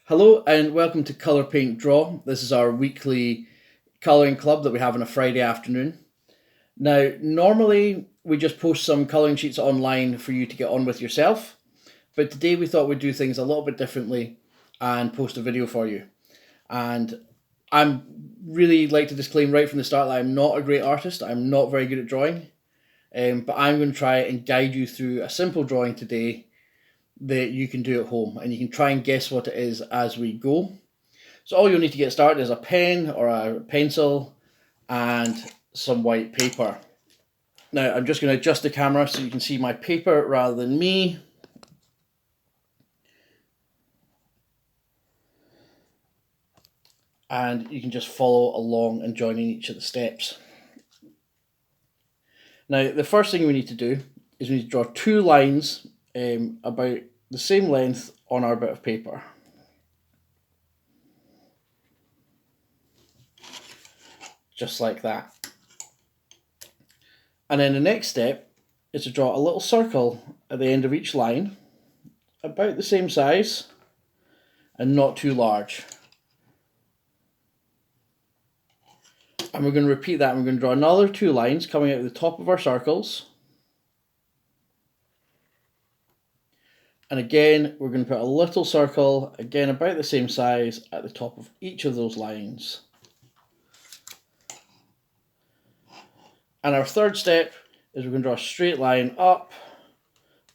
Hello and welcome to Colour Paint Draw. This is our weekly colouring club that we have on a Friday afternoon. Now, normally we just post some colouring sheets online for you to get on with yourself, but today we thought we'd do things a little bit differently and post a video for you. And I'm really like to disclaim right from the start that I'm not a great artist. I'm not very good at drawing, but I'm going to try and guide you through a simple drawing today that you can do at home, and you can try and guess what it is as we go. So all you'll need to get started is a pen or a pencil and some white paper. Now I'm just going to adjust the camera so you can see my paper rather than me. And you can just follow along and join in each of the steps. Now the first thing we need to do is we need to draw two lines about the same length on our bit of paper. Just like that. And then the next step is to draw a little circle at the end of each line, about the same size and not too large. And we're going to repeat that, and we're going to draw another two lines coming out of the top of our circles. And again, we're going to put a little circle, again about the same size, at the top of each of those lines. And our third step is we're going to draw a straight line up.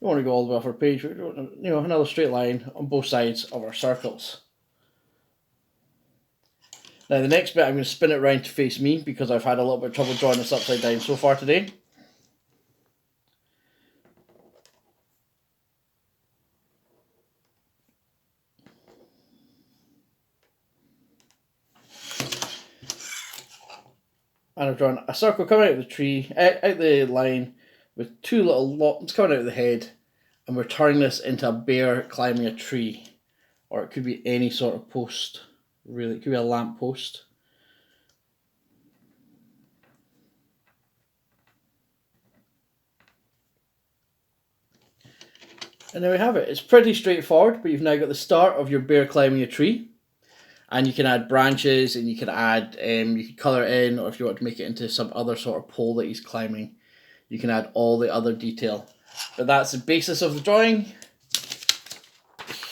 We don't want to go all the way off our page, but another straight line on both sides of our circles. Now the next bit I'm going to spin it around to face me because I've had a little bit of trouble drawing this upside down so far today. And I've drawn a circle coming out of the tree, out the line, with two little lines coming out of the head, and we're turning this into a bear climbing a tree, or it could be any sort of post, really. It could be a lamp post. And there we have it. It's pretty straightforward, but you've now got the start of your bear climbing a tree. And you can add branches, and you can add, you can colour it in, or if you want to make it into some other sort of pole that he's climbing, you can add all the other detail. But that's the basis of the drawing.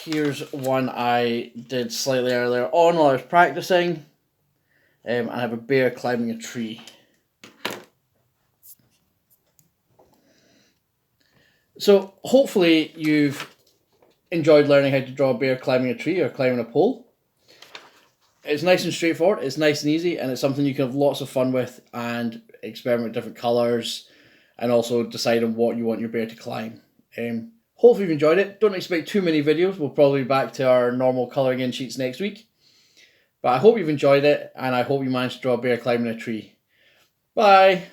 Here's one I did slightly earlier on while I was practicing. I have a bear climbing a tree. So hopefully you've enjoyed learning how to draw a bear climbing a tree or climbing a pole. It's nice and straightforward, it's nice and easy, and it's something you can have lots of fun with and experiment with different colours and also decide on what you want your bear to climb. Hopefully you've enjoyed it. Don't expect too many videos. We'll probably be back to our normal colouring in sheets next week. But I hope you've enjoyed it, and I hope you managed to draw a bear climbing a tree. Bye!